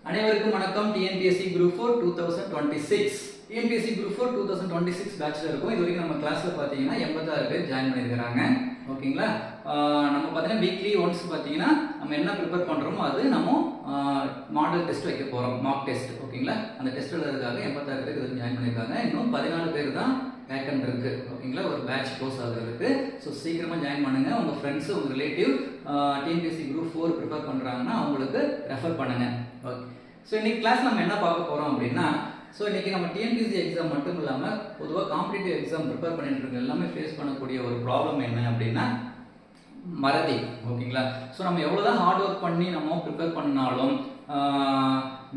அனைவருக்கும் வணக்கம். TNPSC group 4 2026 TNPSC group 4 2026 பேட்ச்ல இருக்கும். இது வரைக்கும் நம்ம கிளாஸ்ல பாத்தீங்கன்னா 86 பேர் ஜாயின் பண்ணிருக்காங்க. ஓகேங்களா? நம்ம பாத்தீங்கன்னா வீக்லி ஒன்ஸ் பாத்தீங்கன்னா நம்ம என்ன ப்ரிப்பேர் பண்றோமோ அது நம்ம மாடல் டெஸ்ட் வைக்க போறோம், மார்க் டெஸ்ட். ஓகேங்களா? அந்த டெஸ்ட் எழுதுறதுக்காக 86 பேர் இதுல ஜாயின் பண்ணிருக்காங்க. இன்னும் 14 பேர் தான் வேக்கன்ட் இருக்கு. ஓகேங்களா? ஒரு பேட்ச் க்ளோஸ் ஆகுறதுக்கு. ஸோ சீக்கிரமா ஜாயின் பண்ணுங்க. உங்க ஃப்ரெண்ட்ஸ், உங்க ரிலேட்டிவ் டிஎன்பிஎஸ்சி குரூப் 4 ப்ரிப்பேர் பண்றாங்கன்னா அவங்களுக்கு ரெஃபர் பண்ணுங்க. ஓகே. ஸோ இன்னைக்கு கிளாஸ் நம்ம என்ன பார்க்க போறோம் அப்படின்னா, ஸோ இன்னைக்கு நம்ம டிஎன்பிஎஸ்சி எக்ஸாம் மட்டும் இல்லாமல் பொதுவாக காம்படிட்டிவ் எக்ஸாம் ப்ரிப்பேர் பண்ணிட்டு இருக்க எல்லாமே ஃபேஸ் பண்ணக்கூடிய ஒரு ப்ராப்ளம் என்ன அப்படின்னா மறதி. ஓகேங்களா? ஸோ நம்ம எவ்வளோதான் ஹார்ட் ஒர்க் பண்ணி நம்ம ப்ரிப்பேர் பண்ணாலும்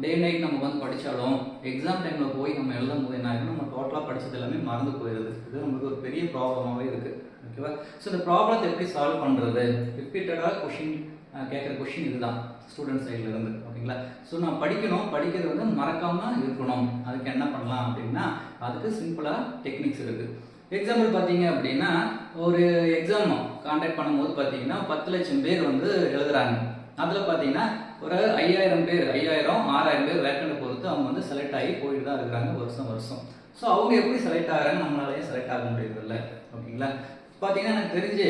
டே நைட் நம்ம வந்து படித்தாலும் எக்ஸாம் டைமில் போய் நம்ம எழுதும் போது என்ன ஆகுதுன்னா நம்ம டோட்டலாக படித்தது எல்லாமே மறந்து போயிடுது. இது நமக்கு ஒரு பெரிய ப்ராப்ளமாகவே இருக்குது. ஓகேவா? ஸோ இந்த ப்ராப்ளத்தை எப்படி சால்வ் பண்ணுறது? ரிப்பீட்டடாக கொஷின் கேட்குற கொஷின் இதுதான் ஸ்டூடெண்ட் சைட்லேருந்து. ஓகேங்களா? ஸோ நான் படிக்கிறது வந்து மறக்காமல் இருக்கணும். அதுக்கு என்ன பண்ணலாம் அப்படின்னா அதுக்கு சிம்பிளாக டெக்னிக்ஸ் இருக்குது. எக்ஸாம்பிள் பார்த்தீங்க அப்படின்னா ஒரு எக்ஸாம் கான்டாக்ட் பண்ணும்போது பார்த்தீங்கன்னா 10 லட்சம் பேர் வந்து எழுதுறாங்க. அதில் பார்த்தீங்கன்னா ஒரு 5000 பேர் 6000 பேர் வேக்கண்ட் பொறுத்து அவங்க வந்து செலக்ட் ஆகி போயிட்டு தான் இருக்கிறாங்க வருஷம். ஸோ அவங்க எப்படி செலக்ட் ஆகிறாங்க, நம்மளாலேயும் செலக்ட் ஆக முடியறதில்ல. ஓகேங்களா? பார்த்தீங்கன்னா எனக்கு தெரிஞ்சு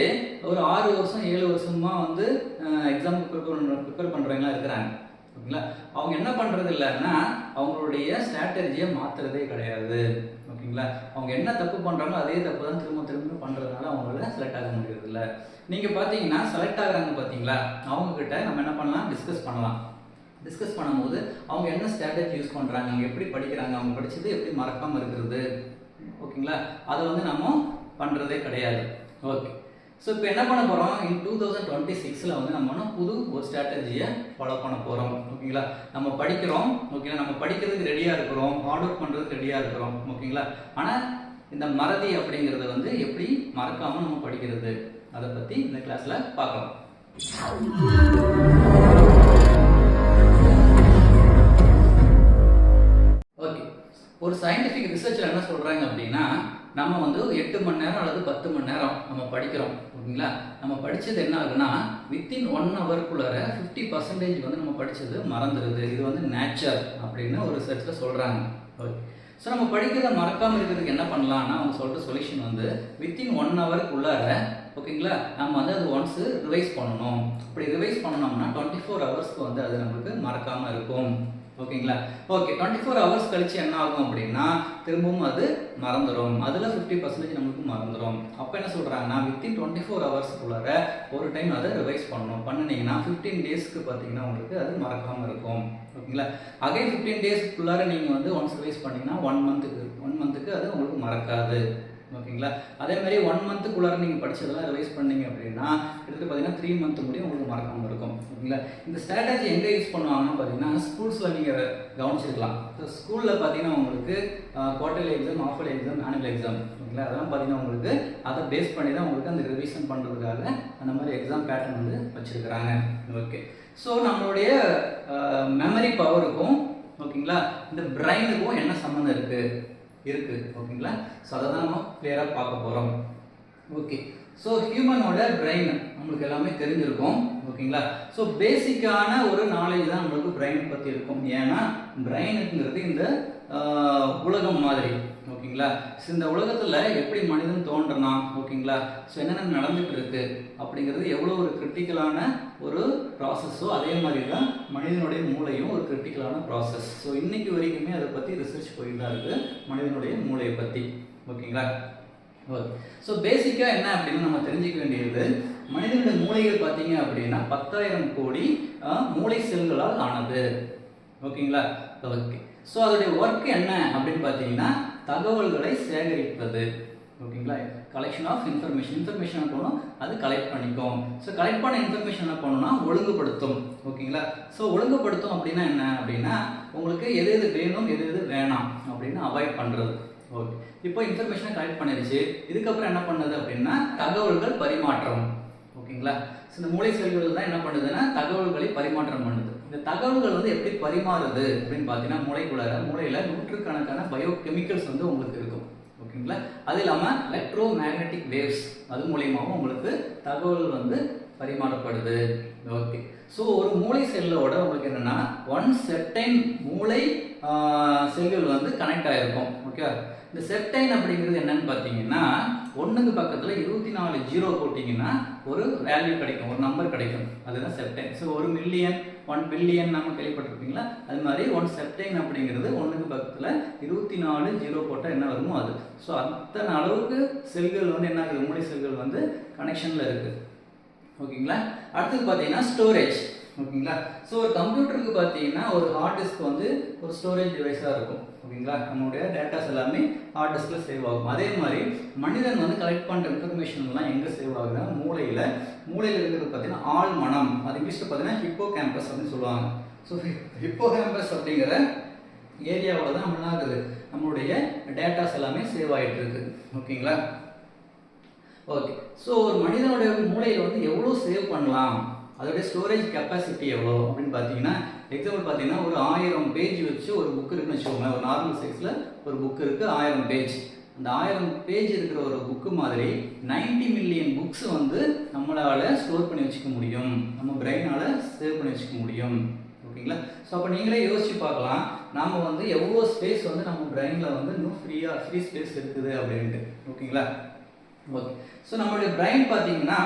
ஒரு 6 வருஷம் 7 வருஷமா வந்து எக்ஸாமுக்கு ப்ரிப்பேர் பண்ணுறவங்களாம் இருக்கிறாங்க. ஓகேங்களா? அவங்க என்ன பண்ணுறது இல்லைன்னா அவங்களுடைய ஸ்ட்ராட்டஜியை மாற்றுறதே கிடையாது. ஓகேங்களா? அவங்க என்ன தப்பு பண்ணுறாங்களோ அதே தப்பு தான் திரும்ப பண்ணுறதுனால அவங்களால செலக்ட் ஆக முடியறதில்ல. நீங்கள் பார்த்தீங்கன்னா செலக்ட் ஆகுறாங்க பார்த்தீங்களா, அவங்கக்கிட்ட நம்ம என்ன பண்ணலாம், டிஸ்கஸ் பண்ணும்போது அவங்க என்ன ஸ்ட்ராட்டஜி யூஸ் பண்ணுறாங்க, அவங்க எப்படி படிக்கிறாங்க, அவங்க படித்தது எப்படி மறக்காமல் இருக்கிறது. ஓகேங்களா? அதை வந்து நம்ம பண்ணுறதே கிடையாது. ஓகே. ஸோ இப்போ என்ன பண்ண போகிறோம், இன் 2026 வந்து நம்ம புது ஒரு ஸ்ட்ராட்டஜியை ஃபாலோ பண்ண போகிறோம். ஓகேங்களா? நம்ம படிக்கிறோம். ஓகேங்களா? நம்ம படிக்கிறதுக்கு ரெடியாக இருக்கிறோம், ஹார்ட் ஒர்க் பண்ணுறதுக்கு ரெடியாக இருக்கிறோம். ஓகேங்களா? ஆனால் இந்த மறதி அப்படிங்கிறத வந்து எப்படி மறக்காமல் நம்ம படிக்கிறது, அதை பற்றி இந்த கிளாஸில் பார்க்கலாம். ஓகே. ஒரு சயின்டிஃபிக் ரிசர்ச்சில் என்ன சொல்கிறாங்க அப்படின்னா நம்ம வந்து 8 மணி நேரம் அல்லது 10 மணி நேரம் நம்ம படிக்கிறோம். ஓகேங்களா? நம்ம படித்தது என்ன ஆகுன்னா வித்தின் 1 ஹவருக்குள்ளார 50% வந்து நம்ம படித்தது மறந்துடுது. இது வந்து நேச்சர் அப்படின்னு ஒரு ரிசர்ச்சில் சொல்கிறாங்க. ஓகே. ஸோ நம்ம படிக்கிறத மறக்காமல் இருக்கிறதுக்கு என்ன பண்ணலாம்னா அவங்க சொல்கிற சொல்யூஷன் வந்து வித்தின் 1 ஹவருக்குள்ளார ஓகேங்களா நம்ம வந்து அது ஒன்ஸ் ரிவைஸ் பண்ணணும். அப்படி ரிவைஸ் பண்ணோம்னா 24 ஹவர்ஸ்க்கு வந்து அது நம்மளுக்கு மறக்காமல் இருக்கும். ஓகேங்களா? ஓகே. 24 ஹவர்ஸ் கழிச்சு என்ன ஆகும் அப்படின்னா திரும்பவும் அது மறந்துடும். அதில் 50% நம்மளுக்கு மறந்துடும். அப்போ என்ன சொல்கிறாங்கன்னா வித்தின் 24 ஹவர்ஸ்க்குள்ளார ஒரு டைம் அதை ரிவைஸ் பண்ணினீங்கன்னா 15 டேஸ்க்கு பார்த்தீங்கன்னா உங்களுக்கு அது மறக்காமல் இருக்கும். ஓகேங்களா? அகைன் 15 டேஸ்க்குள்ளார நீங்கள் வந்து ஒன்ஸ் ரிவைஸ் பண்ணிங்கன்னா 1 மந்த்துக்கு அது உங்களுக்கு மறக்காது. ஓகேங்களா? அதே மாதிரி 1 மந்த்துக்குள்ளார நீங்கள் படித்ததெல்லாம் ரிவைஸ் பண்ணீங்க அப்படின்னா எடுத்து பார்த்தீங்கன்னா 3 மந்த் முடியும் உங்களுக்கு மறக்காமல் இருக்கும். ஓகேங்களா? இந்த ஸ்ட்ராட்டஜி எங்கே யூஸ் பண்ணுவாங்கன்னு பார்த்தீங்கன்னா ஸ்கூல்ஸில் நீங்கள் கவனிச்சிருக்கலாம். ஸோ ஸ்கூலில் பார்த்தீங்கன்னா உங்களுக்கு quarterly exam, ஆஃபர்லி exam, annual exam. ஓகேங்களா? அதெல்லாம் பார்த்தீங்கன்னா உங்களுக்கு அதை பேஸ் பண்ணி தான் உங்களுக்கு அந்த ரிவிஷன் பண்ணுறதுக்காக அந்த மாதிரி எக்ஸாம் பேட்டர்ன் வந்து வச்சுருக்கிறாங்க. ஓகே. ஸோ நம்மளுடைய மெமரி பவருக்கும் ஓகேங்களா இந்த பிரெயினுக்கும் என்ன சம்மந்தம் இருக்குது. ஓகேங்களா? ஸோ அதை தான் நம்ம கிளியராக பார்க்க போகிறோம். ஓகே. ஸோ ஹியூமனோட பிரெயின் நம்மளுக்கு எல்லாமே தெரிஞ்சிருக்கும். ஓகேங்களா? ஸோ பேசிக்கான ஒரு நாலேஜ் தான் நம்மளுக்கு பிரெயின் பற்றி இருக்கும். ஏன்னா பிரெயினுங்கிறது இந்த உலகம் மாதிரி. ஓகேங்களா? ஸோ இந்த உலகத்தில் எப்படி மனிதன் தோன்றினான், ஓகேங்களா, ஸோ என்னென்ன நடந்துட்டு இருக்கு அப்படிங்கிறது எவ்வளோ ஒரு கிரிட்டிக்கலான ஒரு ப்ராசஸோ அதே மாதிரி தான் மனிதனுடைய மூளையும் ஒரு கிரிட்டிக்கலான ப்ராசஸ். ஸோ இன்னைக்கு வரைக்குமே அதை பற்றி ரிசர்ச் போயிட்டு தான் இருக்குது மனிதனுடைய மூளையை பற்றி. ஓகேங்களா? ஓகே. ஸோ பேசிக்காக என்ன அப்படின்னு நம்ம தெரிஞ்சுக்க வேண்டியது மனிதனுடைய மூளைகள் பார்த்தீங்க அப்படின்னா 10,000 கோடி மூளை செல்களால் ஆனது. ஓகேங்களா? ஓகே. ஸோ அதோடைய ஒர்க் என்ன அப்படின்னு பார்த்தீங்கன்னா தகவல்களை சேகரிப்பது. ஓகேங்களா? கலெக்ஷன் ஆஃப் இன்ஃபர்மேஷன் போகணும், அது கலெக்ட் பண்ணிக்கும். ஸோ கலெக்ட் பண்ண இன்ஃபர்மேஷன் என்ன பண்ணணும்னா ஒழுங்குபடுத்தும். ஓகேங்களா? ஸோ ஒழுங்குபடுத்தும் அப்படின்னா என்ன அப்படின்னா உங்களுக்கு எது வேணும் எது வேணாம் அப்படின்னு அவாய்ட் பண்ணுறது. ஓகே. இப்போ இன்ஃபர்மேஷனை கலெக்ட் பண்ணிடுச்சு, இதுக்கப்புறம் என்ன பண்ணுது அப்படின்னா தகவல்கள் பரிமாற்றம். ஓகேங்களா? ஸோ இந்த மூளை செல்கள் தான் என்ன பண்ணுதுன்னா தகவல்களை பரிமாற்றம் பண்ணுது. இந்த தகவல்கள் வந்து எப்படி பரிமாறுது அப்படின்னு பார்த்தீங்கன்னா மூளையில் நூற்றுக்கணக்கான பயோகெமிக்கல்ஸ் வந்து உங்களுக்கு இருக்கும். ஓகேங்களா? அது இல்லாமல் எலக்ட்ரோ மேக்னெட்டிக் வேவ்ஸ் அது மூலியமாகவும் உங்களுக்கு தகவல் வந்து பரிமாறப்படுது. ஓகே. ஸோ ஒரு மூளை செல்லோட உங்களுக்கு என்னன்னா ஒன் செர்டைன் மூளை செல்கள் வந்து கனெக்ட் ஆகிருக்கும். ஓகே. இந்த செர்டைன் அப்படிங்கிறது என்னன்னு பார்த்தீங்கன்னா ஒன்றுக்கு பக்கத்தில் 24 ஜீரோ போட்டிங்கன்னா ஒரு வேல்யூ கிடைக்கும், ஒரு நம்பர் கிடைக்கும், அதுதான் செர்டைன். ஸோ 1 மில்லியன் 1 பில்லியன் நம்ம கேள்விப்பட்டிருப்பீங்களா, அது மாதிரி ஒன் செர்டைன் அப்படிங்கிறது ஒன்றுக்கு பக்கத்தில் 24 ஜீரோ போட்டால் என்ன வருமோ அது. ஸோ அத்தனை அளவுக்கு செல்கள் வந்து என்ன ஆகுது, மூளை செல்கள் வந்து கனெக்ஷனில் இருக்குது. ஓகேங்களா. அடுத்தது பார்த்தீங்கன்னா ஸ்டோரேஜ். ஓகேங்களா. ஸோ ஒரு கம்ப்யூட்டருக்கு பார்த்தீங்கன்னா ஒரு ஹார்ட் டிஸ்க் வந்து ஒரு ஸ்டோரேஜ் டிவைஸாக இருக்கும். ஓகேங்களா. நம்மளுடைய டேட்டாஸ் எல்லாமே ஹார்ட் டிஸ்கில் சேவ் ஆகும். அதே மாதிரி மனிதன் வந்து கலெக்ட் பண்ணுற இன்ஃபர்மேஷன்லாம் எங்கே சேவ் ஆகுதுன்னா மூளையில் இருக்கிறது பார்த்தீங்கன்னா ஆள் மனம், அது இங்கிலீஷில் பார்த்தீங்கன்னா ஹிப்போ கேம்பஸ் அப்படின்னு சொல்லுவாங்க. ஸோ ஹிப்போ கேம்பஸ் அப்படிங்கிற ஏரியாவில் தான் நம்ம என்ன ஆகுது, நம்மளுடைய டேட்டாஸ் எல்லாமே சேவ் ஆகிட்டு இருக்கு. ஓகேங்களா. ஓகே. ஸோ ஒரு மனிதனுடைய மூளையில் வந்து எவ்வளோ சேவ் பண்ணலாம், அதோடைய ஸ்டோரேஜ் கெப்பாசிட்டி எவ்வளோ அப்படின்னு பார்த்தீங்கன்னா எக்ஸாம்பிள் பார்த்தீங்கன்னா ஒரு 1000 பேஜ் வச்சு ஒரு புக் இருக்குன்னு வச்சுக்கோங்க. ஒரு நார்மல் சைஸில் ஒரு புக் இருக்குது 1000 பேஜ். அந்த 1000 பேஜ் இருக்கிற ஒரு புக்கு மாதிரி 90 மில்லியன் புக்ஸ் வந்து நம்மளால் ஸ்டோர் பண்ணி வச்சுக்க முடியும், நம்ம பிரெயினால் சேவ் பண்ணி வச்சுக்க முடியும். ஓகேங்களா. ஸோ அப்போ நீங்களே யோசிச்சு பார்க்கலாம், நாம் வந்து எவ்வளோ ஸ்பேஸ் வந்து நம்ம பிரெயினில் வந்து இன்னும் ஃப்ரீ ஸ்பேஸ் இருக்குது அப்படின்ட்டு. ஓகேங்களா. ஓகே. ஸோ நம்மளுடைய பிரெயின் பார்த்தீங்கன்னா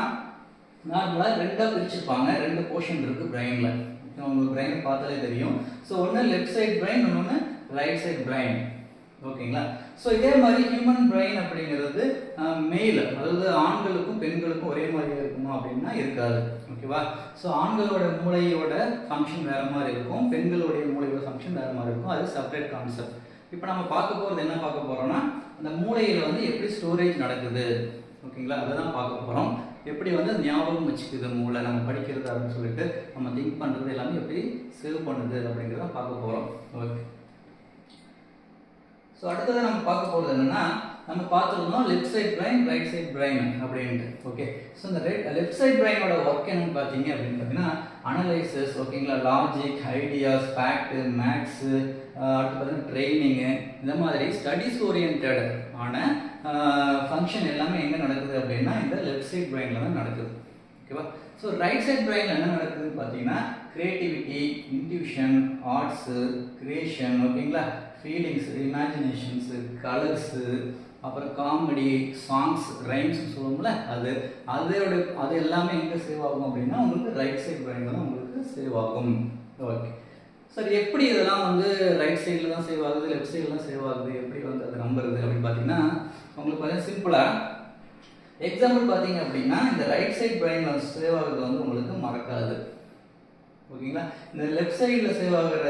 நார்மலாக ரெண்டாக பிரிச்சுருப்பாங்க, 2 போர்ஷன் இருக்குது பிரெயினில். உங்களுக்கு பிரெயின் பார்த்தாலே தெரியும். ஸோ ஒன்று லெஃப்ட் சைட் பிரெயின், இன்னொன்று ரைட் சைட் பிரெயின். ஓகேங்களா. ஸோ இதே மாதிரி ஹியூமன் பிரெயின் அப்படிங்கிறது மெயில், அதாவது ஆண்களுக்கும் பெண்களுக்கும் ஒரே மாதிரி இருக்குமா அப்படின்னா இருக்காது. ஓகேவா. ஸோ ஆண்களோட மூளையோட ஃபங்க்ஷன் வேறு மாதிரி இருக்கும், பெண்களுடைய மூளையோட ஃபங்க்ஷன் வேறு மாதிரி இருக்கும். அது செப்பரேட் கான்செப்ட். இப்போ நம்ம பார்க்க போகிறது என்ன பார்க்க போகிறோம்னா அந்த மூளையில் வந்து எப்படி ஸ்டோரேஜ் நடக்குது. ஓகேங்களா. அதை தான் பார்க்க போகிறோம். எப்படி வந்து ஞாபகம் வச்சுக்குது மூளை, நம்ம படிக்கிறது அப்படின்னு சொல்லிட்டு நம்ம திங்க் பண்ணுறது எல்லாமே எப்படி சேவ் பண்ணுது அப்படிங்கிறத பார்க்க போகிறோம். ஓகே. ஸோ அடுத்தது நம்ம பார்க்க போகிறது என்னென்னா நம்ம பார்த்துருந்தோம் left side brain right side brain அப்படின்ட்டு. ஓகே. ஸோ இந்த லெஃப்ட் சைட் பிரைனோட ஒர்க் என்னன்னு பார்த்தீங்க அப்படின்னு பார்த்தீங்கன்னா அனலைசிஸ், ஓகேங்களா, லாஜிக், ஐடியாஸ், ஃபேக்ட், மேக்ஸு, அடுத்து பார்த்தீங்கன்னா ட்ரைனிங்கு, இந்த மாதிரி ஸ்டடீஸ் ஓரியன்டட் ஆன ஃபங்க்ஷன் எல்லாமே எங்கே நடக்குது அப்படின்னா இந்த லெஃப்ட் சைட் பிரைனில் தான் நடக்குது. ஓகேவா. ஸோ ரைட் சைட் பிரைனில் என்ன நடக்குதுன்னு பார்த்தீங்கன்னா கிரியேட்டிவிட்டி, இன்ட்யூஷன், ஆர்ட்ஸு, கிரியேஷன், ஓகேங்களா, ஃபீலிங்ஸ், இமேஜினேஷன்ஸு, கலர்ஸு, அப்புறம் காமெடி, சாங்ஸ், ரைம்ஸ் சொல்லுவோம்ல அது எல்லாமே எங்கே சேவ் ஆகும் அப்படின்னா உங்களுக்கு ரைட் சைட் பிரைனில் தான் உங்களுக்கு சேவ் ஆகும். ஓகே. சார் எப்படி இதெல்லாம் வந்து ரைட் சைடில் தான் சேவ் ஆகுது, லெஃப்ட் சைடில் தான் சேவ் ஆகுது, எப்படி வந்து அது நம்புறது அப்படின்னு பார்த்தீங்கன்னா உங்களுக்கு பார்த்தீங்கன்னா சிம்பிளாக எக்ஸாம்பிள் பார்த்தீங்க அப்படின்னா இந்த ரைட் சைட் பிரைனில் சேவ் ஆகுறது வந்து உங்களுக்கு மறக்காது. ஓகேங்களா. இந்த லெஃப்ட் சைடில் சேவ் ஆகிற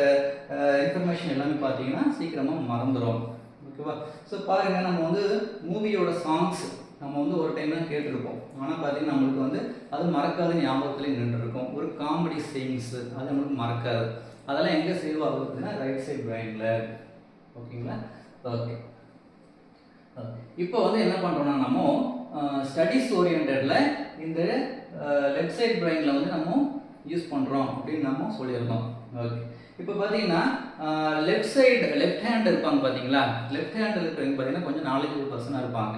இன்ஃபர்மேஷன் எல்லாமே பார்த்தீங்கன்னா சீக்கிரமாக மறந்துடும். ஓகேவா. ஸோ பாருங்கள், நம்ம வந்து மூவியோட சாங்ஸ் நம்ம வந்து ஒரு டைம் தான் கேட்டிருப்போம், ஆனால் பார்த்தீங்கன்னா நம்மளுக்கு வந்து அது மறக்காத ஞாபகத்துலேயே நின்றுருக்கும். ஒரு காமெடி சீன்ஸு அது நம்மளுக்கு மறக்காது. அதெல்லாம் எங்கே சேவ் ஆகுதுன்னா ரைட் சைட் பிரைனில். ஓகேங்களா. ஓகே. இப்போ வந்து என்ன பண்ணுறோம்னா நம்ம ஸ்டடீஸ் ஓரியன்டில் இந்த லெஃப்ட் சைட் பிரைனில் வந்து நம்ம யூஸ் பண்ணுறோம் அப்படின்னு நம்ம சொல்லியிருந்தோம். ஓகே. இப்போ பார்த்தீங்கன்னா லெஃப்ட் ஹேண்ட் இருப்பாங்க பார்த்தீங்களா, லெஃப்ட் ஹேண்ட் இருக்கிறவங்க பார்த்தீங்கன்னா கொஞ்சம் நாலேஜபிள் பர்சனாக இருப்பாங்க.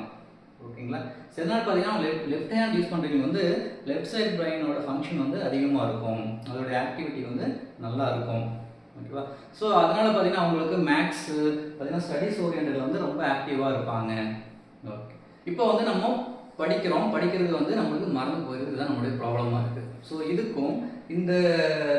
ஓகேங்களா. சில நாள் பார்த்தீங்கன்னா லெஃப்ட் ஹேண்ட் யூஸ் பண்ணுறவங்க வந்து லெஃப்ட் சைட் பிரைனோட ஃபங்க்ஷன் வந்து அதிகமாக இருக்கும், அதோடைய ஆக்டிவிட்டி வந்து நல்லா இருக்கும். ஓகேவா. ஸோ அதனால் பார்த்தீங்கன்னா அவங்களுக்கு மேக்ஸு பார்த்தீங்கன்னா ஸ்டடீஸ் ஓரியன்டில் வந்து ரொம்ப ஆக்டிவாக இருப்பாங்க. ஓகே. இப்போ வந்து நம்ம படிக்கிறது வந்து நம்மளுக்கு மறந்து போயிருக்கு, தான் நம்மளுடைய ப்ராப்ளமாக இருக்குது. ஸோ இதுக்கும் இந்த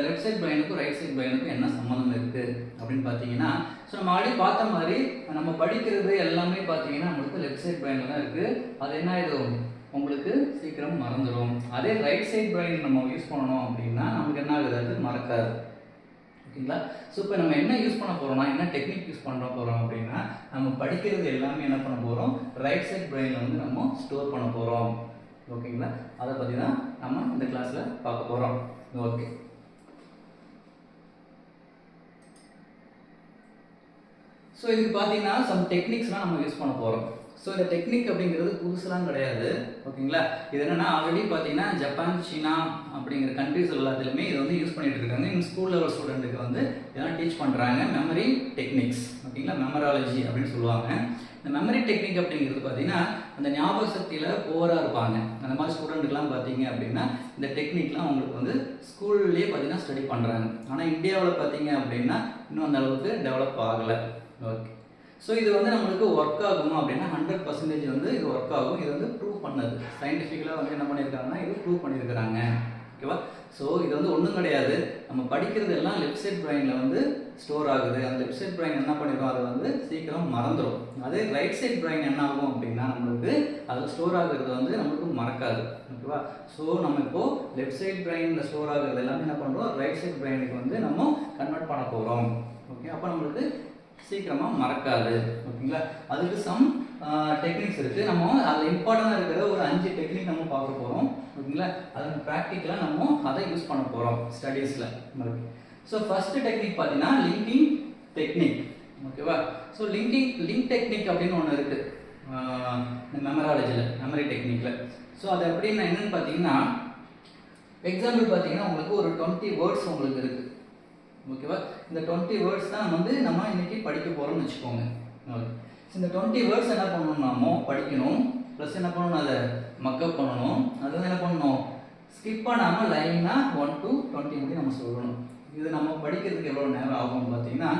லெஃப்ட் சைட் பிரைனுக்கும் ரைட் சைட் பிரைனுக்கும் என்ன சம்மந்தம் இருக்குது அப்படின்னு பார்த்தீங்கன்னா ஸோ நம்ம ஆல்ரெடி பார்த்த மாதிரி நம்ம படிக்கிறது எல்லாமே பார்த்தீங்கன்னா நம்மளுக்கு லெஃப்ட் சைட் பிரைனில் தான் இருக்குது. அது என்ன ஆகிடும், உங்களுக்கு சீக்கிரம் மறந்துடும். அதே ரைட் சைட் பிரைன் நம்ம யூஸ் பண்ணணும் அப்படின்னா நமக்கு என்ன ஆகுது, அது மறக்காது. ஓகேங்களா. ஸோ இப்போ நம்ம என்ன யூஸ் பண்ண போகிறோம்னா, என்ன டெக்னிக் யூஸ் பண்ண போகிறோம் அப்படின்னா நம்ம படிக்கிறது எல்லாமே என்ன பண்ண போகிறோம், ரைட் சைட் பிரைனில் வந்து நம்ம ஸ்டோர் பண்ண போகிறோம். ஓகேங்களா. அதை பற்றி தான் நம்ம இந்த கிளாஸில் பார்க்க போகிறோம். ஓகே. ஸோ இதுக்கு பார்த்தீங்கன்னா சம் டெக்னிக்ஸ்லாம் நம்ம யூஸ் பண்ண போகிறோம். ஸோ இந்த டெக்னிக் அப்படிங்கிறது புதுசுலாம் கிடையாது. ஓகேங்களா. இது என்னென்னா ஆல்ரெடி பார்த்தீங்கன்னா ஜப்பான், சீனா அப்படிங்கிற கண்ட்ரிஸ் எல்லாத்துலேயுமே இதை வந்து யூஸ் பண்ணிட்டு இருக்காங்க. இந்த ஸ்கூல் லெவல் ஸ்டூடெண்ட்டுக்கு வந்து இதெல்லாம் டீச் பண்ணுறாங்க. மெமரி டெக்னிக்ஸ், ஓகேங்களா, மெமராலஜி அப்படின்னு சொல்லுவாங்க. இந்த மெமரி டெக்னிக் அப்படிங்கிறது பார்த்தீங்கன்னா அந்த ஞாபக சக்தியில் போராக இருப்பாங்க. அந்த மாதிரி ஸ்டூடெண்ட்டுக்கெலாம் பார்த்தீங்க அப்படின்னா இந்த டெக்னிக்லாம் உங்களுக்கு வந்து ஸ்கூல்லேயே பார்த்தீங்கன்னா ஸ்டடி பண்ணுறாங்க. ஆனால் இந்தியாவில் பார்த்தீங்க அப்படின்னா இன்னும் அந்த அளவுக்கு டெவலப் ஆகலை. ஓகே, ஸோ இது வந்து நம்மளுக்கு ஒர்க் ஆகுமா அப்படின்னா 100% வந்து இது ஒர்க் ஆகும். இது வந்து ப்ரூவ் பண்ணது சயின்டிஃபிக்கலாக வந்து என்ன பண்ணியிருக்காங்கன்னா இது ப்ரூவ் பண்ணியிருக்கிறாங்க. ஓகேவா? ஸோ இது வந்து ஒன்றும் கிடையாது, நம்ம படிக்கிறது எல்லாம் லெஃப்ட் சைட் பிரைனில் வந்து ஸ்டோர் ஆகுது. அந்த லெஃப்ட் சைட் பிரைன் என்ன பண்ணிடும், அதை வந்து சீக்கிரம் மறந்துடும். அதே ரைட் சைட் பிரைன் என்ன ஆகும் அப்படின்னா நம்மளுக்கு அதில் ஸ்டோர் ஆகுறது வந்து நம்மளுக்கு மறக்காது. ஓகேவா? ஸோ நம்ம இப்போது லெஃப்ட் சைட் பிரைனில் ஸ்டோர் ஆகுறது எல்லாமே என்ன பண்ணுறோம், ரைட் சைட் பிரைனுக்கு வந்து நம்ம கன்வெர்ட் பண்ண போகிறோம். ஓகே, அப்போ நம்மளுக்கு சீக்கிரமாக மறக்காது. ஓகேங்களா? அதுக்கு சம் டெக்னிக்ஸ் இருக்குது. நம்ம அதில் இம்பார்ட்டண்டாக இருக்கிற ஒரு 5 டெக்னிக் நம்ம பார்க்க போகிறோம். ஓகேங்களா? அது ப்ராக்டிக்கலாக நம்ம அதை யூஸ் பண்ண போகிறோம் ஸ்டடீஸில். ஓகே, ஸோ ஃபர்ஸ்ட் டெக்னிக் பார்த்தீங்கன்னா லிங்கிங் டெக்னிக். ஓகேவா? ஸோ லிங்க் டெக்னிக் அப்படின்னு ஒன்று இருக்குது மெமராலஜியில், மெமரி டெக்னிக்கில். ஸோ அது எப்படின்னா என்னென்னு பார்த்தீங்கன்னா, எக்ஸாம்பிள் பார்த்தீங்கன்னா உங்களுக்கு ஒரு 20 வேர்ட்ஸ் உங்களுக்கு இருக்குது. ஓகேவா? இந்த 20 வேர்ட்ஸ் தான் நம்ம இன்னைக்கு படிக்க போகிறோம்னு வச்சுக்கோங்க. ஓகே, இந்த 20 வேர்ட்ஸ் என்ன பண்ணணும்னாமோ படிக்கணும், ப்ளஸ் என்ன பண்ணணும், அதை மக்கப் பண்ணணும். அது வந்து என்ன பண்ணணும், ஸ்கிப் பண்ணாமல் லைனாக 1 to 20 முடி நம்ம சொல்லணும். இது நம்ம படிக்கிறதுக்கு எவ்வளோ நேரம் ஆகும்னு பார்த்தீங்கன்னா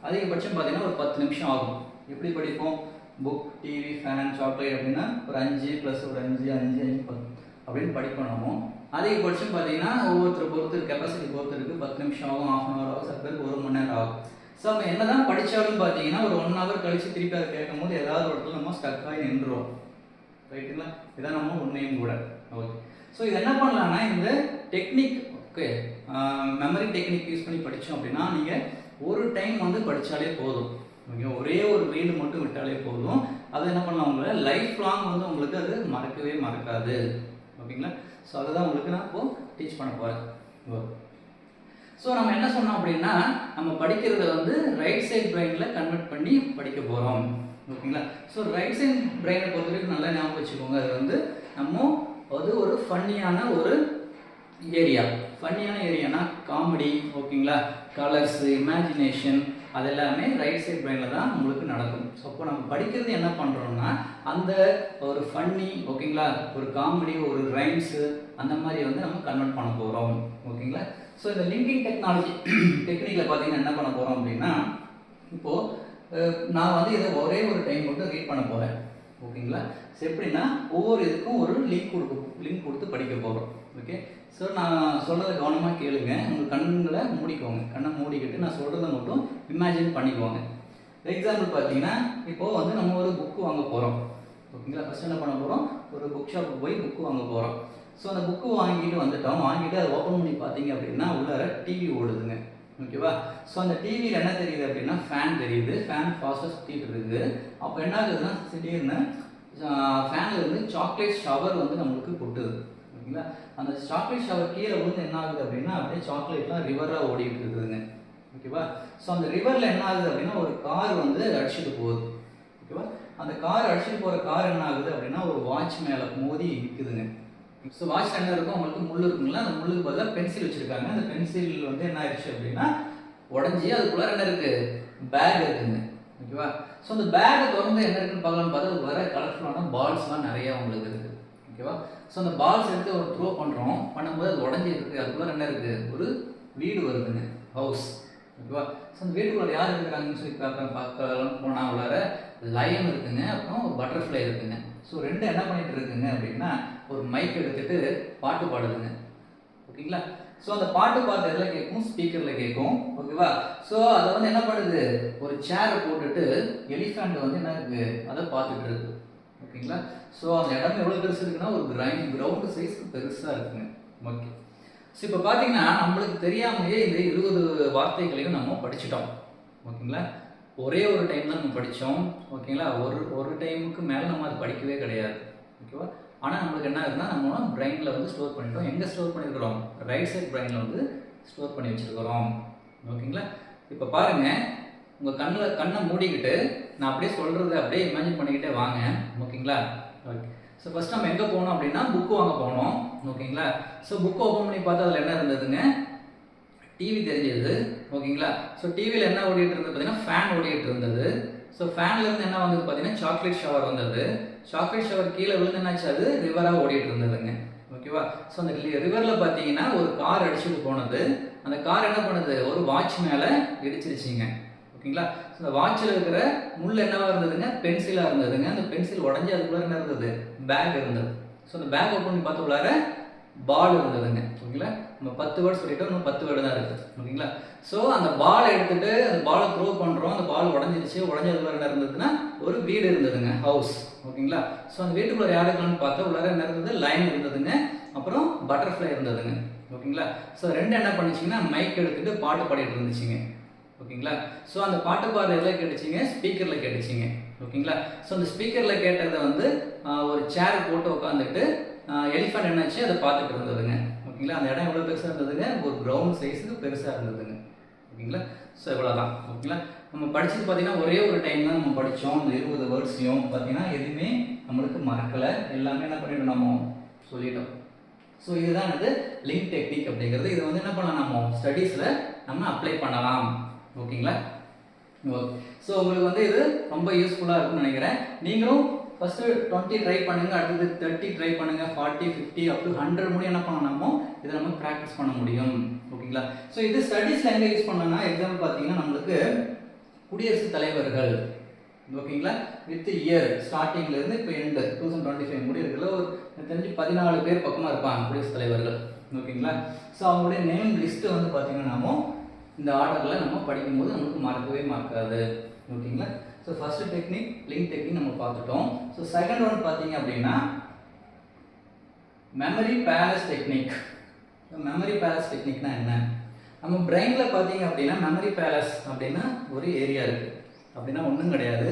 அதிகபட்சம் பார்த்தீங்கன்னா ஒரு 10 நிமிஷம் ஆகும். எப்படி படிப்போம், புக், டிவி, ஃபேன், சாக்லேட் அப்படின்னா ஒரு 5 + ஒரு 5 5 5 10 அப்படின்னு படிக்கணும். அதிகபட்சம் பார்த்தீங்கன்னா ஒவ்வொருத்தர் பொறுத்து கெப்பாசிட்டி பொறுத்து இருக்குது. 10 நிமிஷம் ஆகும், 1/2 hour ஆகும், சில பேருக்கு 1 மணி நேரம் ஆகும். ஸோ நம்ம என்ன தான் படித்தாலும் பார்த்தீங்கன்னா ஒரு 1 hour கழிச்சு திருப்பி அதை கேட்கும் போது ஏதாவது ஒரு இடத்துல நம்ம ஸ்டக் ஆகி நின்றுடும். ரைட்டுங்களா? இதான் நம்ம உண்மையும் கூட. ஓகே, ஸோ இது என்ன பண்ணலான்னா இந்த technique, okay, memory technique use பண்ணி படித்தோம் அப்படின்னா நீங்கள் ஒரு டைம் வந்து படித்தாலே போதும். ஓகே, ஒரே ஒரு ரீடு மட்டும் விட்டாலே போதும். அதை என்ன பண்ணலாம், உங்களை லைஃப் லாங் வந்து உங்களுக்கு அது மறக்கவே மறக்காது. ஓகேங்களா? ஸோ அதுதான் உங்களுக்கு நான் இப்போது டீச் பண்ண போகிறேன். ஓகே, ஸோ நம்ம என்ன சொன்னோம் அப்படின்னா நம்ம படிக்கிறத வந்து ரைட் சைட் பிரெயினில் கன்வெர்ட் பண்ணி படிக்க போகிறோம். ஓகேங்களா? ஸோ ரைட் சைட் பிரெயினை பொறுத்த வரைக்கும் நல்லா ஞாபகம் வச்சுக்கோங்க. அது வந்து நம்ம அது ஒரு ஃபன்னியான ஒரு ஏரியா. ஃபன்னியான ஏரியானா காமெடி, ஓகேங்களா, கலர்ஸ், இமேஜினேஷன், அது எல்லாமே ரைட் சைட் பிரெயினில் தான் உங்களுக்கு நடக்கும். ஸோ அப்போ நம்ம படிக்கிறது என்ன பண்ணுறோம்னா அந்த ஒரு ஃபன்னி, ஓகேங்களா, ஒரு காமெடி, ஒரு ரைம்ஸு, அந்த மாதிரி வந்து நம்ம கன்வெர்ட் பண்ண போகிறோம். ஓகேங்களா? ஸோ இந்த லிங்கிங் டெக்னிக்கில் பார்த்தீங்கன்னா என்ன பண்ண போகிறோம் அப்படின்னா, இப்போது நான் வந்து இதை ஒரே ஒரு டைம் மட்டும் ரீட் பண்ண போகிறேன். ஓகேங்களா? ஸோ எப்படின்னா ஒவ்வொரு இதுக்கும் ஒரு லிங்க் கொடுத்து படிக்க போகிறோம். ஓகே, ஸோ நான் சொல்கிறத கவனமாக கேளுங்க. உங்கள் கண்களை மூடிக்கோங்க. கண்ணை மூடிக்கிட்டு நான் சொல்கிறத மட்டும் இமேஜின் பண்ணிக்கோங்க. எக்ஸாம்பிள் பார்த்தீங்கன்னா இப்போது வந்து நம்ம ஒரு புக்கு வாங்க போகிறோம். ஓகேங்களா? ஃபஸ்ட் என்ன பண்ண போகிறோம், ஒரு புக் ஷாப்புக்கு போய் புக்கு வாங்க போகிறோம். ஸோ அந்த புக்கு வாங்கிட்டு வந்துட்டோம். வாங்கிட்டு அதை ஓப்பன் பண்ணி பார்த்தீங்க அப்படின்னா உள்ளார டிவி ஓடுதுங்க. ஓகேவா? ஸோ அந்த டிவியில் என்ன தெரியுது அப்படின்னா ஃபேன் தெரியுது. ஃபேன் ஃபாஸ்ட்டாக சுற்றிட்டு இருக்குது. அப்போ என்ன ஆகுதுன்னா திடீர்னு ஃபேனில் இருந்து சாக்லேட் ஷவர் வந்து நம்மளுக்கு கொட்டுது. ஓகேங்களா? அந்த சாக்லேட் ஷவர் கீழே வந்து என்ன ஆகுது அப்படின்னா அப்படியே சாக்லேட்லாம் ரிவராக ஓடிட்டு இருக்குதுங்க. ஓகேவா? ஸோ அந்த ரிவரில் என்ன ஆகுது அப்படின்னா ஒரு கார் வந்து அடிச்சுட்டு போகுது. ஓகேவா? அந்த கார் அடிச்சுட்டு போகிற கார் என்ன ஆகுது அப்படின்னா ஒரு வாட்ச் மேலே மோதி நிற்குதுங்க. ஸோ வாட்ச் என்ன இருக்கும், உங்களுக்கு முள் இருக்குங்களா, அந்த முள்ளுக்கு பதிலாக பென்சில் வச்சுருக்காங்க. அந்த பென்சில் வந்து என்ன ஆயிடுச்சு அப்படின்னா உடஞ்சி அதுக்குள்ளே என்ன இருக்குது, பேக் இருக்குங்க. ஓகேவா? ஸோ அந்த பேக்கை திறந்து என்ன இருக்குன்னு பார்க்கலான்னு பார்த்தா அது வர கலர்ஃபுல்லான பால்ஸ்லாம் நிறையா உங்களுக்கு இருக்குது. ஓகேவா? ஸோ அந்த பால்ஸ் எடுத்து ஒரு த்ரோ பண்ணும்போது அது உடஞ்சி இருக்குது. அதுக்குள்ளே என்ன இருக்குது, ஒரு வீடு வருதுங்க, ஹவுஸ். ஓகேவா? ஸோ அந்த வீட்டுக்குள்ளே யார் இருக்கிறாங்கன்னு சொல்லி பார்க்கலாம் போனால் உள்ளார லயன் இருக்குங்க, அப்புறம் ஒரு பட்டர்ஃப்ளை இருக்குங்க. ஸோ ரெண்டு என்ன பண்ணிட்டு இருக்குங்க அப்படின்னா ஒரு மைக் எடுத்துட்டு பாட்டு பாடுதுங்க. ஓகேங்களா? ஸோ அந்த பாட்டு எதில் கேட்கும், ஸ்பீக்கரில் கேட்கும். ஓகேவா? ஸோ அதை வந்து என்ன பண்ணுது, ஒரு சேரை போட்டுட்டு எலிஃபண்ட் வந்து என்ன இருக்குது அதை பார்த்துட்டு இருக்கு. ஓகேங்களா? ஸோ அந்த இடம் எவ்வளோ பெருசு இருக்குன்னா ஒரு கிரவுண்டு சைஸ்க்கு பெருசாக இருக்குங்க. ஓகே, ஸோ இப்போ பார்த்தீங்கன்னா நம்மளுக்கு தெரியாமலேயே இந்த 20 வார்த்தைகளையும் நம்ம படிச்சிட்டோம். ஓகேங்களா? ஒரே ஒரு டைம் தான் நம்ம படித்தோம். ஓகேங்களா? ஒரு டைமுக்கு மேலே நம்ம அது படிக்கவே கிடையாது. ஓகேவா? ஆனால் நம்மளுக்கு என்ன ஆகுதுன்னா நம்ம பிரெயினில் வந்து ஸ்டோர் பண்ணிட்டோம். எங்கே ஸ்டோர் பண்ணியிருக்கிறோம், ரைட் சைட் பிரெயினில் வந்து ஸ்டோர் பண்ணி வச்சுருக்கிறோம். ஓகேங்களா? இப்போ பாருங்கள், உங்கள் கண்ணை மூடிக்கிட்டு நான் அப்படியே சொல்கிறத அப்படியே இமேஜின் பண்ணிக்கிட்டே வாங்க. ஓகேங்களா? ஓகே, ஸோ ஃபஸ்ட் நம்ம எங்கே போனோம் அப்படின்னா புக்கு வாங்க போனோம். ஓகேங்களா? ஸோ புக்கு ஓப்பன் பண்ணி பார்த்தா அதில் என்ன இருந்ததுங்க, டிவி தெரிஞ்சது. ஓகேங்களா? ஸோ டிவியில் என்ன ஓடிட்டு இருந்தது பார்த்தீங்கன்னா ஃபேன் ஓடிட்டு இருந்தது. ஸோ ஃபேன்லேருந்து என்ன வந்தது பார்த்தீங்கன்னா சாக்லேட் ஷவர் வந்தது. சாக்லேட் ஷவர் கீழே விழுந்து என்னாச்சு, அது ரிவராக ஓடிட்டு இருந்ததுங்க. ஓகே, ஓகேவா. ஸோ அந்த ரிவரில் பார்த்தீங்கன்னா ஒரு கார் அடிச்சுட்டு போனது, அந்த கார் என்ன பண்ணுது, ஒரு வாட்ச் மேலே இடிச்சிருச்சிங்க. ஓகேங்களா. ஸோ அந்த வாட்சில் இருக்கிற முள் என்னவா இருந்ததுங்க, பென்சிலாக இருந்ததுங்க. அந்த பென்சில் உடஞ்சி அதுக்குள்ளே என்ன இருந்தது, பேக் இருந்தது. ஸோ அந்த பேக் ஓப்பன் பண்ணி பார்த்து உள்ளார பால் இருந்ததுங்க. ஓகேங்களா. நம்ம 10 வேர்டு சொல்லிட்டோம், இன்னும் 10 வேர்டு தான் இருக்குது. ஓகேங்களா. ஸோ அந்த பாலை எடுத்துட்டு அந்த பாலை த்ரோ பண்ணுறோம், அந்த பால் உடஞ்சிருச்சு. உடஞ்சதுக்குள்ள என்ன இருந்ததுன்னா ஒரு வீடு இருந்ததுங்க, ஹவுஸ். ஓகேங்களா. ஸோ அந்த வீட்டுக்குள்ள யார் இருக்கலாம்னு பார்த்தா உள்ளார என்ன இருந்தது, லைன் இருந்ததுங்க, அப்புறம் பட்டர்ஃப்ளை இருந்ததுங்க. ஓகேங்களா. ஸோ ரெண்டு என்ன பண்ணிச்சிங்கன்னா மைக் எடுத்துட்டு பாட்டு பாடிட்டு இருந்துச்சுங்க. ஓகேங்களா. ஸோ அந்த பாட்டு பாடுற எதில் கேட்டுச்சிங்க, ஸ்பீக்கரில் கேட்டுச்சிங்க. ஓகேங்களா. ஸோ அந்த ஸ்பீக்கரில் கேட்டதை வந்து ஒரு சேர் போட்டு உட்காந்துட்டு எலிஃபண்ட் என்னாச்சு அதை பார்த்துட்டு இருந்ததுங்க. ஓகேங்களா. அந்த இடம் எவ்வளோ பெருசாக இருந்ததுங்க, ஒரு கிரவுண்ட் சைஸுக்கு பெருசாக இருந்ததுங்க. ஓகேங்களா. ஸோ இவ்வளோதான். ஓகேங்களா. நம்ம படிச்சது பார்த்தீங்கன்னா ஒரே ஒரு டைம் தான் நம்ம படித்தோம். இந்த 20 வேர்ட்ஸையும் பார்த்தீங்கன்னா எதுவுமே நம்மளுக்கு மறக்கலை, எல்லாமே என்ன பண்ணிட்டோம், நம்ம சொல்லிட்டோம். ஸோ இதுதான் இது லிங்க் டெக்னிக் அப்படிங்கிறது. இது வந்து என்ன பண்ணலாம், நம்ம ஸ்டடீஸில் நம்ம அப்ளை பண்ணலாம். ஓகேங்களா. ஓகே. ஸோ உங்களுக்கு வந்து இது ரொம்ப யூஸ்ஃபுல்லாக இருக்கும்னு நினைக்கிறேன். நீங்களும் ஃபஸ்ட்டு 20 ட்ரை பண்ணுங்கள், அடுத்தது 30 ட்ரை பண்ணுங்கள், 40, 50 அப் டு 100 முடியும் என்ன பண்ணணுமோ இதை நம்ம ப்ராக்டிஸ் பண்ண முடியும். ஓகேங்களா. ஸோ இது ஸ்டடீஸில் எங்கே யூஸ் பண்ணோம்னா, எக்ஸாம்பிள் பார்த்தீங்கன்னா நம்மளுக்கு குடியரசுத் தலைவர்கள், ஓகேங்களா, வித் இயர் ஸ்டார்டிங்லேருந்து இப்போ எண்டு 2025 முடிவுகளில் ஒரு தெரிஞ்சு 14 பேர் பக்கமாக இருப்பாங்க குடியரசுத் தலைவர்கள். ஓகேங்களா. ஸோ அவங்களுடைய நேம் லிஸ்ட்டு வந்து பார்த்தீங்கன்னா நம்ம இந்த ஆர்டரில் நம்ம படிக்கும்போது நமக்கு மறக்கவே மறக்காது. ஓகேங்களா. So first technique link technique நம்ம பார்த்துட்டோம். ஸோ செகண்ட் ஒன் பார்த்தீங்க அப்படின்னா memory palace technique. Memory palace டெக்னிக்னா என்ன, நம்ம பிரெயினில் பார்த்தீங்க அப்படின்னா மெமரி பேலஸ் அப்படின்னா ஒரு ஏரியா இருக்குது. அப்படின்னா ஒன்றும் கிடையாது,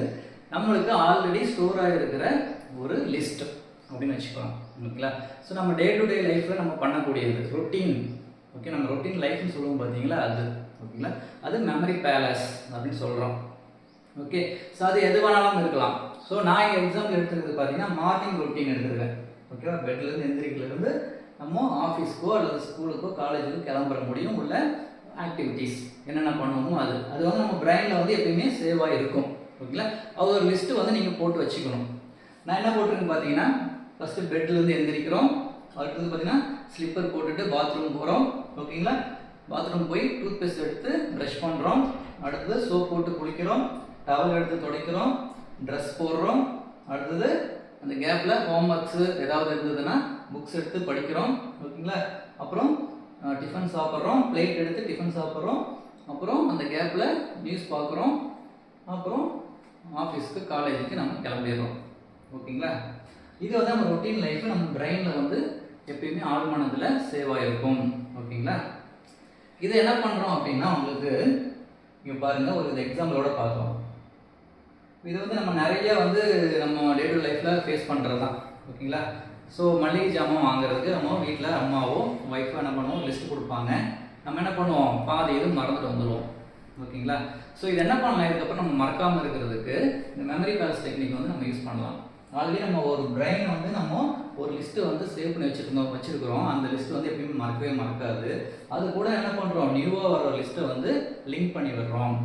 நம்மளுக்கு ஆல்ரெடி ஸ்டோர் ஆகிருக்கிற ஒரு லிஸ்ட் அப்படின்னு வச்சுக்கலாம். ஓகேங்களா. ஸோ நம்ம டே டு டே லைஃப்பில் நம்ம பண்ணக்கூடியது ரொட்டீன். ஓகே, நம்ம ரொட்டீன் லைஃப்னு சொல்லுவோம் பார்த்தீங்களா, அது. ஓகேங்களா. அது மெமரி பேலஸ் அப்படின்னு சொல்கிறோம். ஓகே. ஸோ அது எது வேணாலும் இருக்கலாம். ஸோ நான் இங்கே எக்ஸாம்பிள் எடுத்துக்கிறது பார்த்தீங்கன்னா மார்னிங் ரொட்டீன் எடுத்துருக்கேன். ஓகேவா. பெட்லேருந்து எந்திரிக்கலேருந்து நம்ம ஆஃபீஸ்க்கோ அல்லது ஸ்கூலுக்கோ காலேஜுக்கோ கிளம்புற முடியும் உள்ள ஆக்டிவிட்டீஸ் என்னென்ன பண்ணுவோமோ அது வந்து நம்ம பிரெயினில் வந்து எப்பயுமே சேவாக இருக்கும். ஓகேங்களா. அது ஒரு லிஸ்ட்டு வந்து நீங்கள் போட்டு வச்சுக்கணும். நான் என்ன போட்டிருக்கேன்னு பார்த்தீங்கன்னா ஃபஸ்ட்டு பெட்லேருந்து எந்திரிக்கிறோம், அடுத்தது பார்த்தீங்கன்னா ஸ்லிப்பர் போட்டுட்டு பாத்ரூம் போகிறோம். ஓகேங்களா. பாத்ரூம் போய் டூத் பேஸ்ட் எடுத்து ப்ரஷ் பண்ணுறோம், அடுத்தது சோப் போட்டு குளிக்கிறோம், டவல் எடுத்து துடைக்கிறோம், ட்ரெஸ் போடுறோம், அடுத்தது அந்த கேப்பில் ஹோம் ஒர்க்ஸு ஏதாவது இருந்ததுன்னா புக்ஸ் எடுத்து படிக்கிறோம். ஓகேங்களா. அப்புறம் டிஃபன் சாப்பிட்றோம், பிளேட் எடுத்து டிஃபன் சாப்பிட்றோம், அப்புறம் அந்த கேப்பில் நியூஸ் பார்க்குறோம், அப்புறம் ஆஃபீஸ்க்கு காலேஜுக்கு நம்ம கிளம்பிடுறோம். ஓகேங்களா. இது வந்து நம்ம ரொட்டீன் லைஃப் நம்ம பிரெயினில் வந்து எப்பயுமே ஆழ்மனத்தில் சேவ் ஆகிருக்கும். ஓகேங்களா. இதை என்ன பண்ணுறோம் அப்படின்னா உங்களுக்கு இங்கே பாருங்கள், ஒரு எக்ஸாம்பிளோட பார்க்கலாம். இது வந்து நம்ம நிறைய வந்து நம்ம டே டு லைஃப்பில் ஃபேஸ் பண்ணுறது தான். ஓகேங்களா. ஸோ மளிகை ஜாமான் வாங்குறதுக்கு நம்ம வீட்டில் அம்மாவோ ஒய்ஃபோ என்ன பண்ணுவோம், லிஸ்ட்டு கொடுப்பாங்க. நம்ம என்ன பண்ணுவோம், பாதி இது மறந்துட்டு வந்துடுவோம். ஓகேங்களா. ஸோ இது என்ன பண்ணலாம், இதுக்கப்புறம் நம்ம மறக்காமல் இருக்கிறதுக்கு இந்த மெமரி பேலஸ் டெக்னிக் வந்து நம்ம யூஸ் பண்ணலாம். ஆல்ரெடி நம்ம ஒரு பிரெயின் வந்து நம்ம ஒரு லிஸ்ட்டு வந்து சேவ் பண்ணி வச்சுருக்கிறோம். அந்த லிஸ்ட்டு வந்து எப்பயுமே மறக்கவே மறக்காது. அது கூட என்ன பண்ணுறோம், நியூவாக வர லிஸ்ட்டை வந்து லிங்க் பண்ணி விடுறோம்.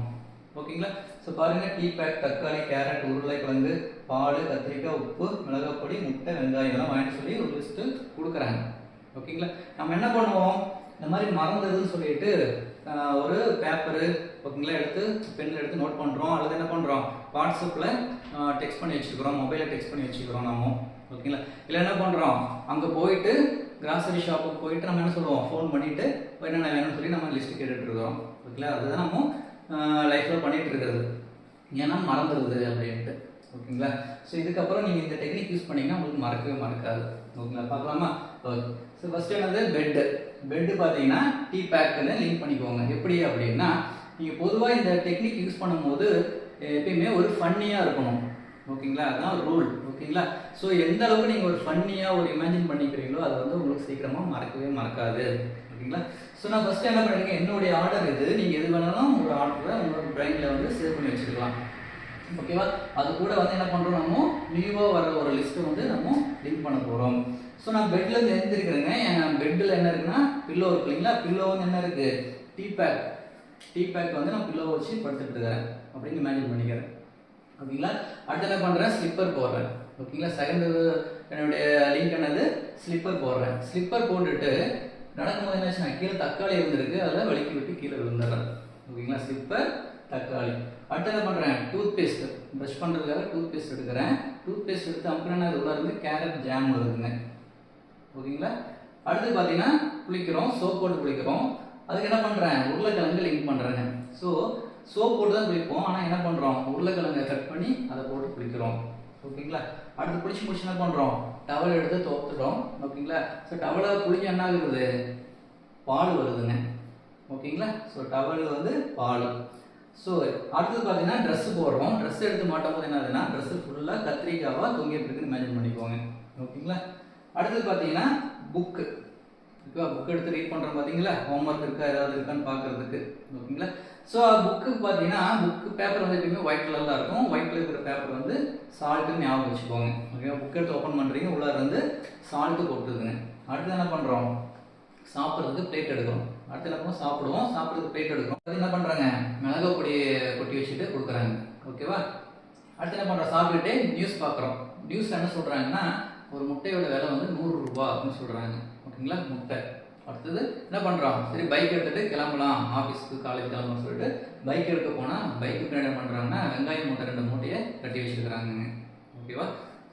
ஓகேங்களா. ஸோ பாருங்கள், டீ பேக், தக்காளி, கேரட், உருளைக்கிழங்கு, பால், கத்திரிக்காய், உப்பு, மிளகாய் பொடி, முட்டை, வெங்காயம் இதெல்லாம் வாங்கிட்டு சொல்லி ஒரு லிஸ்ட்டு கொடுக்குறாங்க. ஓகேங்களா. நம்ம என்ன பண்ணுவோம், இந்த மாதிரி மறந்ததுன்னு சொல்லிட்டு ஒரு பேப்பரு ஓகேங்களா எடுத்து பென்னில் எடுத்து நோட் பண்ணுறோம், அல்லது என்ன பண்ணுறோம் வாட்ஸ்அப்பில் டெக்ஸ்ட் பண்ணி வச்சுக்கிறோம், மொபைலில் டெக்ஸ்ட் பண்ணி வச்சுக்கிறோம் நம்ம. ஓகேங்களா. இல்லை என்ன பண்ணுறோம், அங்கே போயிட்டு கிராசரி ஷாப்புக்கு போயிட்டு நம்ம என்ன சொல்லுவோம், ஃபோன் பண்ணிவிட்டு என்னென்ன வேணும்னு சொல்லி நம்ம லிஸ்ட்டு கேட்டுட்ருக்கோம். ஓகேங்களா. அதுதான் நம்ம லைஃப்பில் பண்ணிகிட்டு இருக்கிறது, ஏன்னா மறந்துடுது அப்படின்ட்டு. ஓகேங்களா. ஸோ இதுக்கப்புறம் நீங்கள் இந்த டெக்னிக் யூஸ் பண்ணிங்கன்னா உங்களுக்கு மறக்கவே மறக்காது. ஓகேங்களா. பார்க்கலாமா. ஓகே. ஸோ ஃபஸ்ட்டு என்னது, பெட்டு பார்த்தீங்கன்னா டீ பேக்குன்னு லிங்க் பண்ணிக்கோங்க. எப்படி அப்படின்னா நீங்கள் பொதுவாக இந்த டெக்னிக் யூஸ் பண்ணும்போது எப்பயுமே ஒரு ஃபன்னியாக இருக்கணும். ஓகேங்களா. அதுதான் ஒரு ரூல். ஓகேங்களா. ஸோ எந்த அளவுக்கு நீங்கள் ஒரு ஃபன்னியாக ஒரு இமேஜின் பண்ணிக்கிறீங்களோ அது வந்து உங்களுக்கு சீக்கிரமாக மறக்கவே மறக்காது. ஓகேங்களா. ஸோ நான் ஃபஸ்ட்டு என்ன பண்ணுறேன், என்னுடைய ஆர்டர் இது, நீங்கள் எது வேணாலும் ஒரு ஆர்டரை உங்களோட பிரெயினில் வந்து சேவ் பண்ணி வச்சுக்கலாம். ஓகேவா. அது கூட வந்து என்ன பண்ணுறோம், நம்ம நியூவாக வர ஒரு லிஸ்ட்டு வந்து நம்ம லிங்க் பண்ண போகிறோம். ஸோ நான் பெட்லேருந்து எழுந்திருக்கிறேங்க, என் பெட்டில் என்ன இருக்குன்னா பில்லோ இருக்கு இல்லைங்களா. பில்லோ வந்து என்ன இருக்குது, டீ பேக் வந்து நான் பில்லோ வச்சு படுத்துட்டு இருக்கிறேன் அப்படின்னு இமேஜின் பண்ணிக்கிறேன். ஓகேங்களா. அடுத்து என்ன பண்ணுறேன், ஸ்லிப்பர் போடுறேன். ஓகேங்களா. செகண்ட் என்னுடைய லிங்க் என்னது ஸ்லிப்பர் போடுறேன். ஸ்லிப்பர் போட்டுட்டு நடக்கும்போது என்ன நான் கீழே தக்காளி இருந்திருக்கு, அதில் வலிக்கி விட்டு கீழே விழுந்துடுறேன். ஓகேங்களா, ஸ்லிப்பர் தக்காளி. அடுத்து என்ன பண்ணுறேன், டூத் பேஸ்ட் ப்ரஷ் பண்ணுறதுக்காக டூத் பேஸ்ட் எடுக்கிறேன். டூத் பேஸ்ட் எடுத்து அப்புறம் அது உள்ள இருந்து கேரட் ஜாம் வருதுங்க. ஓகேங்களா, அடுத்து பார்த்தீங்கன்னா குளிக்கிறோம், சோப் போட்டு குளிக்கிறோம். அதுக்கு என்ன பண்ணுறேன், உருளைக்கிழங்கு லிங்க் பண்ணுறேங்க. ஸோ சோப் போட்டு தான் குளிப்போம், ஆனால் என்ன பண்ணுறோம், உருளைக்கிழங்கை கட் பண்ணி அதை போட்டு குளிக்கிறோம். ஓகேங்களா, அடுத்து குளிச்சு முடிச்சு என்ன பண்ணுறோம், டவல் எடுத்து துவைத்துட்டோம். ஓகேங்களா, ஸோ டவலை குளிக்க என்ன ஆகுது, பால் வருதுங்க. ஓகேங்களா, ஸோ டவல் வந்து பால். ஸோ அடுத்தது பார்த்தீங்கன்னா ட்ரெஸ்ஸு போடுறோம். ட்ரெஸ் எடுத்து மாட்டும் போது என்ன ஆகுதுன்னா, ட்ரெஸ்ஸு ஃபுல்லாக கத்திரிக்காவாக தொங்கிட்டு இருக்குன்னு இமேஜின் பண்ணிக்கோங்க. ஓகேங்களா, அடுத்தது பார்த்தீங்கன்னா புக்கு. ஓகேவா, புக் எடுத்து ரீட் பண்ணுறோம் பார்த்தீங்களா, ஹோம்ஒர்க் இருக்கா ஏதாவது இருக்கான்னு பார்க்குறதுக்கு. ஓகேங்களா, ஸோ புக்கு பார்த்தீங்கன்னா புக்கு பேப்பர் வந்து எப்பயுமே ஒயிட் கலரில் இருக்கும். ஒயிட் கலர் இருக்கிற பேப்பர் வந்து சால்ட்டுன்னு ஞாபகம் வச்சுக்கோங்க. ஓகேவா, புக் எடுத்து ஓப்பன் பண்ணுறீங்க, உள்ளார வந்து சால்ட்டு கொட்டுதுங்க. அடுத்து என்ன பண்ணுறோம், சாப்பிட்றதுக்கு பிளேட் எடுக்கிறோம். அடுத்து என்ன பண்ணுவோம், சாப்பிட்றதுக்கு பிளேட் எடுக்கிறோம். அது என்ன பண்ணுறாங்க, மிளகா பொடியை கொட்டி வச்சுட்டு கொடுக்குறாங்க. ஓகேவா, அடுத்து என்ன பண்ணுறோம், சாப்பிட்டுட்டு நியூஸ் பார்க்குறோம். நியூஸில் என்ன சொல்கிறாங்கன்னா, ஒரு முட்டையோட விலை வந்து 100 ரூபா அப்படின்னு சொல்கிறாங்க. ஓகேங்களா, முட்டை. அடுத்தது என்ன பண்ணுறோம், சரி பைக் எடுத்துகிட்டு கிளம்பலாம், ஆஃபீஸ்க்கு காலேஜ் கிளம்பணும்னு சொல்லிட்டு பைக் எடுக்க போனால் பைக்கு பின்னாடி என்ன பண்ணுறாங்கன்னா வெங்காயம் மூட்டை 2 மூட்டையை கட்டி வச்சுருக்கிறாங்க. ஓகேவா,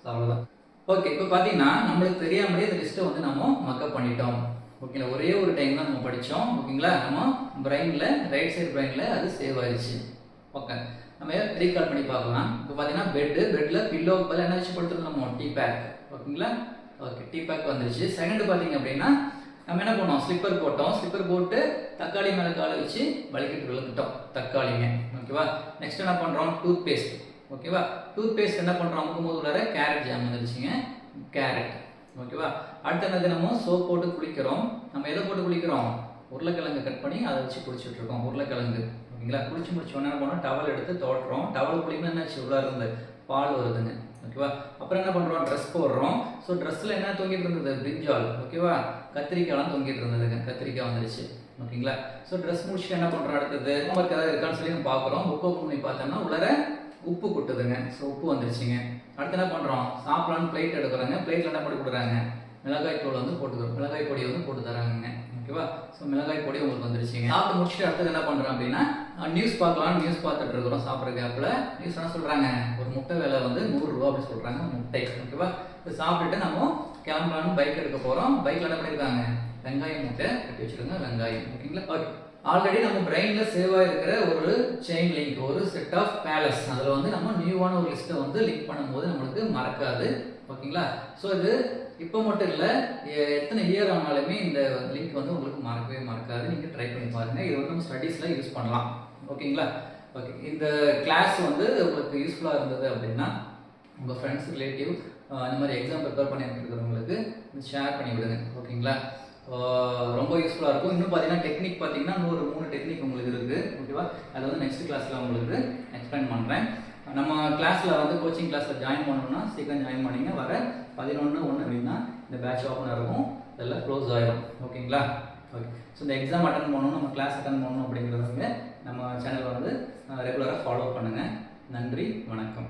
ஸோ அவ்வளோதான். ஓகே, இப்போ பார்த்தீங்கன்னா நம்மளுக்கு தெரியாமலே இந்த லிஸ்ட்டை வந்து நம்ம மக்கப் பண்ணிட்டோம். ஓகேங்களா, ஒரே ஒரு டைம் தான் நம்ம படித்தோம். ஓகேங்களா, நம்ம பிரெயினில் ரைட் சைடு பிரெயினில் அது சேவ் ஆயிடுச்சு. ஓகே, நம்ம ரீகால் பண்ணி பார்க்கலாம். இப்போ பார்த்தீங்கன்னா பெட்டில் பில்லோக்கு பதில் என்ன வச்சு படுத்துருந்தோம், நம்ம டீ பேக். ஓகேங்களா, ஓகே, டீ பேக் வந்துருச்சு. செகண்ட் பார்த்தீங்க அப்படின்னா நம்ம என்ன பண்ணோம், ஸ்லிப்பர் போட்டோம். ஸ்லிப்பர் போட்டு தக்காளி மேலே காலை வச்சு வலிக்கிட்டு விழுந்துட்டோம் தக்காளிங்க. ஓகேவா, நெக்ஸ்ட் என்ன பண்ணுறோம், டூத் பேஸ்ட். ஓகேவா, டூத் பேஸ்ட் என்ன பண்ணுறோம், அமுக்கும்போது உள்ளார கேரட் ஜாம் வந்துருச்சுங்க, கேரட். ஓகேவா, அடுத்த என்ன நம்ம சோப் போட்டு குளிக்கிறோம். நம்ம எதை போட்டு குளிக்கிறோம், உருளைக்கிழங்கு கட் பண்ணி அதை வச்சு குளிச்சுட்டு இருக்கோம், உருளைக்கிழங்கு. ஓகேங்களா, குளிச்சு முடிச்சோன்னா என்ன பண்ணோம், டவல் எடுத்து தோட்டுறோம். டவல் குளிக்கணும் என்னாச்சு, உள்ளார இருந்து பால் வருதுங்க. ஓகேவா, அப்புறம் என்ன பண்ணுறோம், ட்ரெஸ் போடுறோம். ஸோ ட்ரெஸ்ஸில் என்ன தொங்கிட்டு இருந்தது, பிரிஞ்சால். ஓகேவா, கத்திரிக்காய்லாம் தொங்கிட்டு இருந்ததுங்க, கத்திரிக்காய் வந்துருச்சு. ஓகேங்களா, ஸோ ட்ரெஸ் முடிச்சுட்டு என்ன பண்ணுறோம், அடுத்தது ஹோம்ஒர்க் ஏதாவது இருக்கான்னு சொல்லி நம்ம பார்க்குறோம். புக் ஓப்பன் பண்ணி பார்த்தோம்னா உள்ளார உப்பு கொட்டுதுங்க. ஸோ உப்பு வந்துருச்சுங்க. அடுத்து என்ன பண்ணுறோம், சாப்பிடலான்னு பிளேட் எடுக்கிறாங்க. பிளேட்டில் என்ன பண்ணி கொடுக்குறாங்க, மிளகாய் தூள் வந்து போட்டு மிளகாய் பொடி வந்து போட்டு தராங்க. ஓகேவா, ஸோ மிளகாய் பொடி உங்களுக்கு வந்துருச்சுங்க. சாப்பிட்டு முடிச்சுட்டு அடுத்தது என்ன பண்ணுறோம் அப்படின்னா நியூஸ் பார்க்கலாம்னு நியூஸ் பார்த்துட்டு இருக்கிறோம். சாப்பிட்ற கேப்பில் நியூஸ் என்ன சொல்கிறாங்க, ஒரு முட்டை விலை வந்து 100 ரூபா அப்படின்னு சொல்கிறாங்க, முட்டை. ஓகேவா, இப்போ சாப்பிட்டுட்டு நம்ம கிளம்பலான்னு பைக் எடுக்க போகிறோம். பைக்கில் என்ன பண்ணியிருக்காங்க, வெங்காயம் முட்டை கட்டி வச்சுருங்க, வெங்காயம். ஓகேங்களா, ஓகே. ஆல்ரெடி நம்ம பிரெயினில் சேவ் ஆகிருக்கிற ஒரு செயின் லிங்க், ஒரு செட் ஆஃப் பேலஸ், அதில் வந்து நம்ம நியூவான ஒரு லிஸ்ட்டை வந்து லிங்க் பண்ணும்போது நம்மளுக்கு மறக்காது. ஓகேங்களா, ஸோ இது இப்போ மட்டும் இல்லை, எத்தனை இயர் ஆனாலுமே இந்த லிங்க் வந்து உங்களுக்கு மறக்கவே மறக்காது. நீங்கள் ட்ரை பண்ணி பாருங்கள். இது வந்து நம்ம ஸ்டடீஸில் யூஸ் பண்ணலாம். ஓகேங்களா, ஓகே. இந்த கிளாஸ் வந்து உங்களுக்கு யூஸ்ஃபுல்லாக இருந்தது அப்படின்னா உங்கள் ஃப்ரெண்ட்ஸ், ரிலேட்டிவ் இந்த மாதிரி எக்ஸாம் ப்ரிப்பேர் பண்ணிட்டு இருக்கிறவங்களுக்கு ஷேர் பண்ணி விடுங்க. ஓகேங்களா, ரொம்ப யூஸ்ஃபுல்லாக இருக்கும். இன்னும் பார்த்தீங்கன்னா டெக்னிக் பார்த்தீங்கன்னா இன்னொரு 3 டெக்னிக் உங்களுக்கு இருக்குது. ஓகேவா, அது வந்து நெக்ஸ்ட் கிளாஸில் உங்களுக்கு எக்ஸ்பிளைன் பண்ணுறேன். நம்ம கிளாஸில் வந்து கோச்சிங் கிளாஸில் ஜாயின் பண்ணணும்னா சீக்கிரம் ஜாயின் பண்ணிங்க. வர 11/1 அப்படின்னா இந்த பேட்ச் ஓப்பன் இருக்கும், இதெல்லாம் க்ளோஸ் ஆகிடும். ஓகேங்களா, ஓகே. ஸோ இந்த எக்ஸாம் அட்டன் பண்ணணும், நம்ம கிளாஸ் அட்டன் பண்ணணும் அப்படிங்கிறவங்க நம்ம சேனலை வந்து ரெகுலராக ஃபாலோ பண்ணுங்கள். நன்றி, வணக்கம்.